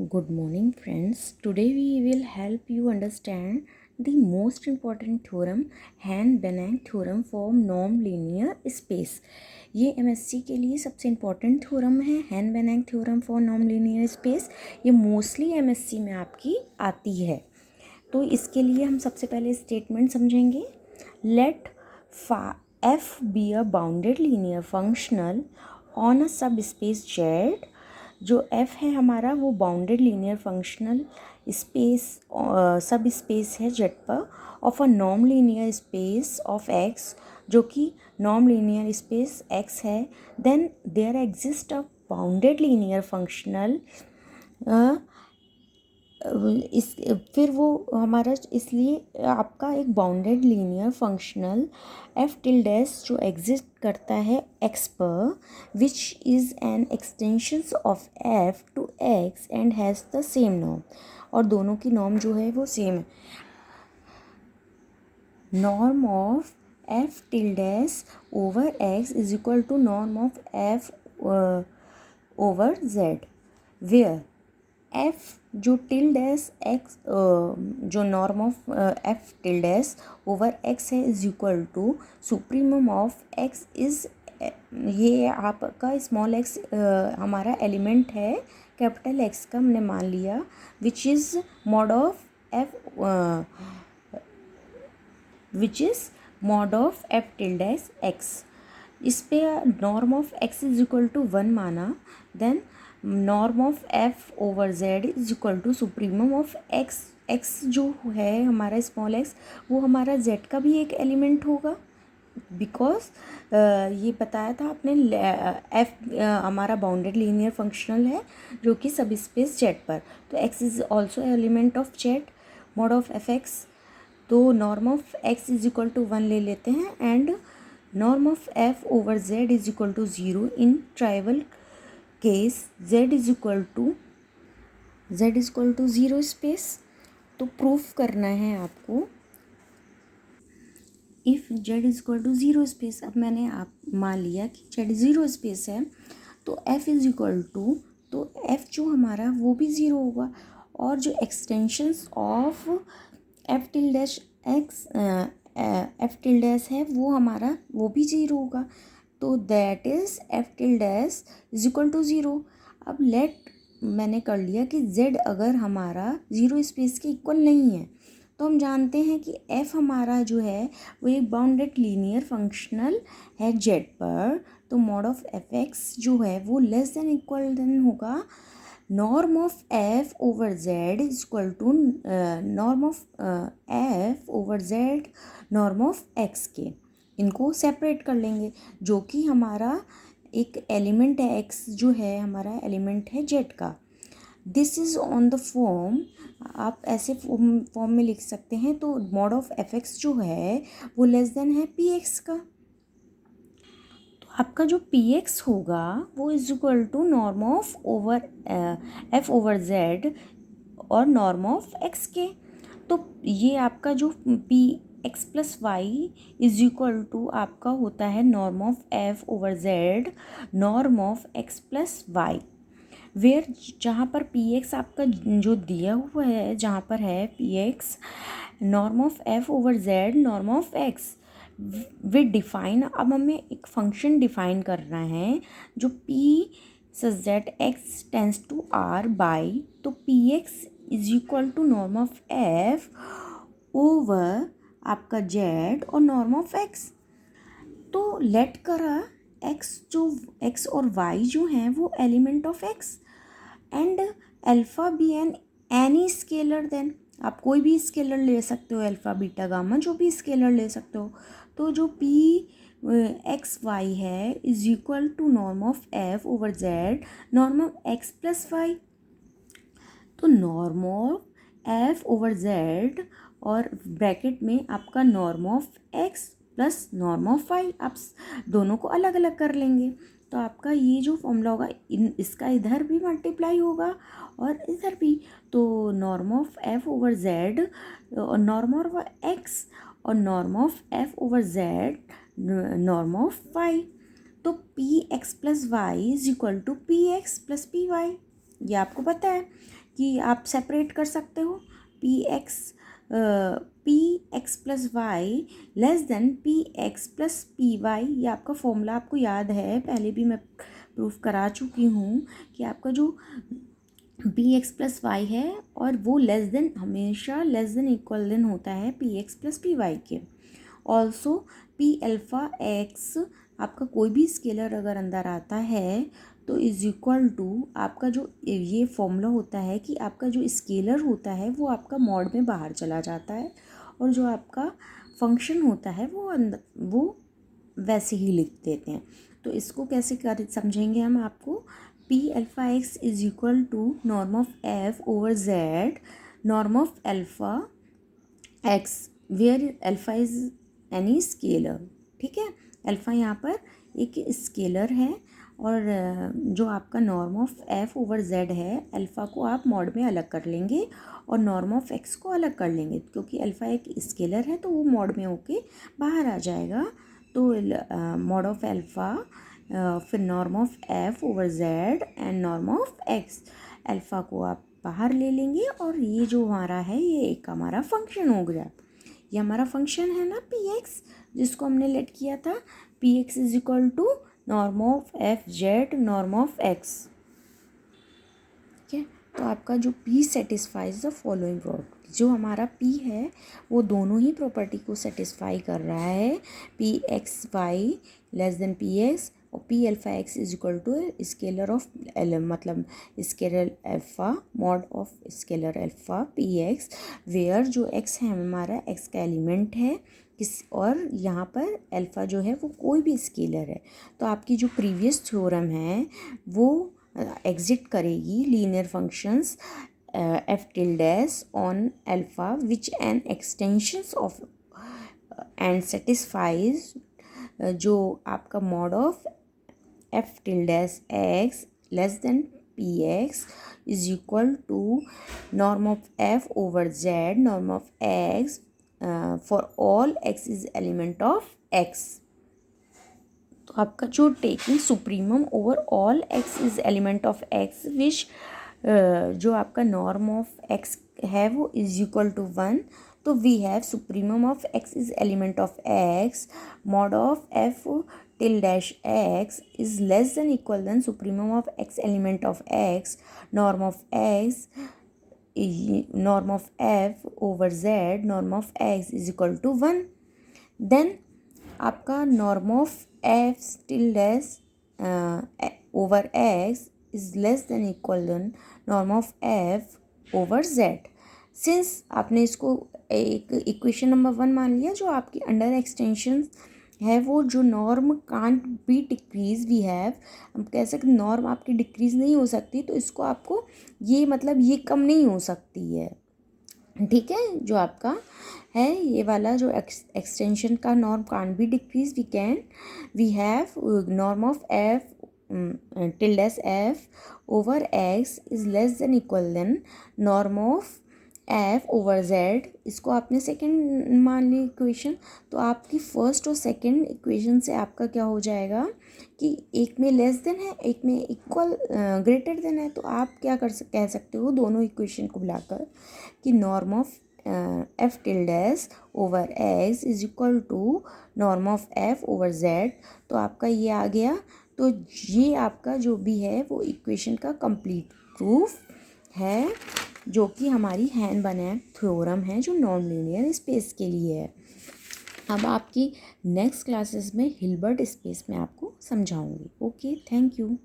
Good morning, friends. Today we will help you understand the most important theorem, Hahn-Banach theorem for non-linear space. ये MSc के लिए सबसे important theorem है, Hahn Banach theorem for non linear space. ये mostly MSc में आपकी आती है. तो इसके लिए हम सबसे पहले स्टेटमेंट समझेंगे. Let f be a bounded linear functional on a subspace Z. जो f है हमारा वो bounded linear functional space subspace है जेड पर of a non linear space of x, जो कि नॉन लीनियर स्पेस x है. Then there exist a bounded linear functional इस फिर वो हमारा इसलिए आपका एक बाउंडेड लीनियर फंक्शनल एफ टिल्डेस जो एग्जिस्ट करता है एक्स पर, which is an extensions of F to X and has the same norm. और दोनों की नॉर्म जो है वो सेम है. Norm of F tildes over X is equal to norm of F over Z, where F जो tildes X जो norm of F tildes over X है is equal to supremum of X is, ये आपका small X हमारा element है capital X का हमने मान लिया, which is mod of F tildes X. इस पे norm of X is equal to 1 माना. Then norm of F over Z is equal to supremum of X. X जो है हमारा स्मॉल एक्स वो हमारा जेड का भी एक एलिमेंट होगा, बिकॉज ये बताया था आपने एफ हमारा बाउंडेड लीनियर फंक्शनल है जो कि सब स्पेस जेड पर. तो X is also element of Z, mod of F X. तो norm of X is equal to 1 ले लेते हैं and norm of F over Z is equal to 0 in trivial case z is equal to 0 space. तो proof करना है आपको if z is equal to 0 space. अब मैंने आप मान लिया कि z 0 स्पेस है तो f इज इक्वल टू, तो f जो हमारा वो भी 0 होगा. और जो extensions of F tildes X F tildes है वो हमारा वो भी 0 होगा. तो that is F tildes is equal to 0. अब लेट मैंने कर लिया कि z अगर हमारा 0 स्पेस के इक्वल नहीं है तो हम जानते हैं कि f हमारा जो है वो एक बाउंडेड लीनियर फंक्शनल है z पर. तो मॉड ऑफ एफ एक्स जो है वो लेस देन इक्वल देन होगा norm of F over Z is equal to norm of F over Z norm of X के. इनको सेपरेट कर लेंगे जो कि हमारा एक एलिमेंट है, एक्स जो है हमारा एलिमेंट है जेड का. This is on the form, आप ऐसे फॉर्म में लिख सकते हैं. तो मॉड ऑफ एफ एक्स जो है वो लेस देन है पी एक्स का. तो आपका जो पी एक्स होगा वो is equal to norm of over F over Z और नॉर्म ऑफ एक्स के. तो ये आपका जो P X plus Y is equal to आपका होता है norm of F over Z norm of X plus Y, where जहाँ पर पी एक्स आपका जो दिया हुआ है, जहाँ पर है P X norm of F over Z norm of X we define. अब हमें एक फंक्शन डिफाइन करना है जो P such that X tends to R by. तो P X is equal to norm of F over आपका Z और norm of X. तो लेट करा एक्स जो एक्स और वाई जो हैं वो element of X and alpha be an any scalar. Then आप कोई भी स्केलर ले सकते हो, अल्फ़ा बीटा गामा जो भी स्केलर ले सकते हो. तो जो पी एक्स वाई है is equal to norm of F over Z norm of X plus Y. तो norm of F over Z और ब्रैकेट में आपका norm of X plus norm of Y, आप दोनों को अलग अलग कर लेंगे. तो आपका ये जो फॉर्मूला होगा इसका इधर भी मल्टीप्लाई होगा और इधर भी. तो norm of F over Z और नॉर्म ऑफ एक्स और norm of F over Z norm of Y. तो P X plus Y is equal to P X plus P Y. ये आपको पता है कि आप सेपरेट कर सकते हो, P X plus Y less than P X plus P Y. ये आपका फॉर्मूला आपको याद है, पहले भी मैं प्रूफ करा चुकी हूँ कि आपका जो पी एक्स प्लस वाई है और वो लेस देन, हमेशा लेस देन इक्वल देन होता है P X plus P Y के। ऑल्सो पी अल्फ़ा एक्स, आपका कोई भी स्केलर अगर अंदर आता है तो इज़ इक्वल टू आपका जो ये फॉर्मूला होता है कि आपका जो स्केलर होता है वो आपका मॉड में बाहर चला जाता है और जो आपका फंक्शन होता है वो अंदर, वो वैसे ही लिख देते हैं। तो इसको कैसे कर समझेंगे हम आपको, P alpha X is equal to norm of F over Z, norm of alpha X where alpha is any scalar. ठीक है, अल्फ़ा यहाँ पर एक स्केलर है और जो आपका norm of F over Z है, अल्फ़ा को आप मॉड में अलग कर लेंगे और नॉर्म ऑफ एक्स को अलग कर लेंगे, क्योंकि अल्फ़ा एक स्केलर है तो वो मॉड में होके बाहर आ जाएगा। तो मॉड ऑफ अल्फ़ा, फिर norm of F over Z and norm of x, alpha को आप बाहर ले लेंगे और ये जो हमारा है ये एक हमारा फंक्शन हो गया। ये हमारा फंक्शन है ना पी एक्स, जिसको हमने लेट किया था, P X is equal to norm of F Z norm of X. ठीक है, तो आपका जो P satisfies the following property, जो हमारा P है वो दोनों ही प्रॉपर्टी को सेटिस्फाई कर रहा है, P X Y less than P X और P alpha X is equal to scalar of मतलब scalar alpha mod of scalar alpha P X, where जो एक्स है हमारा एक्स का एलिमेंट है किस, और यहाँ पर अल्फ़ा जो है वो कोई भी स्केलर है। तो आपकी जो प्रीवियस थ्योरम है वो एग्जिट करेगी linear functions F tildes on alpha which an extensions of and satisfies जो आपका mod of F tildes X less than P X is equal to norm of F over Z norm of X for all X is element of X. तो आपका जो taking supremum over all X is element of X which जो आपका norm of x है वो is equal to 1, तो we have supremum of X is element of X, mod of F tilde X is less than equal than supremum of X element of X, norm of X norm of F over Z norm of X is equal to 1। Then आपका norm of F tilde over X is less than equal than norm of F over Z. Since आपने इसको एक equation number 1 मान लिया, जो आपकी under extension है वो जो norm can't be decrease we have, हम कह सकते नॉर्म आपकी डिक्रीज नहीं हो सकती, तो इसको आपको ये मतलब ये कम नहीं हो सकती है। ठीक है, जो आपका है ये वाला जो एक्सटेंशन का norm can't be decrease we have norm of F tildes F over X is less than equal than norm of F over Z. इसको आपने सेकंड मान ली इक्वेशन, तो आपकी फर्स्ट और सेकंड इक्वेशन से आपका क्या हो जाएगा कि एक में लेस देन है एक में इक्वल ग्रेटर देन है, तो आप क्या कह सकते हो दोनों इक्वेशन को मिलाकर कि norm of F tildes over X is equal to norm of F over Z. तो आपका ये आ गया, तो ये आपका जो भी है वो इक्वेशन का कंप्लीट प्रूफ है, जो कि हमारी हैन बनेट थ्योरम है जो नॉन लीनियर स्पेस के लिए है। अब आपकी नेक्स्ट क्लासेस में हिल्बर्ट स्पेस में आपको समझाऊंगी। Okay, thank you.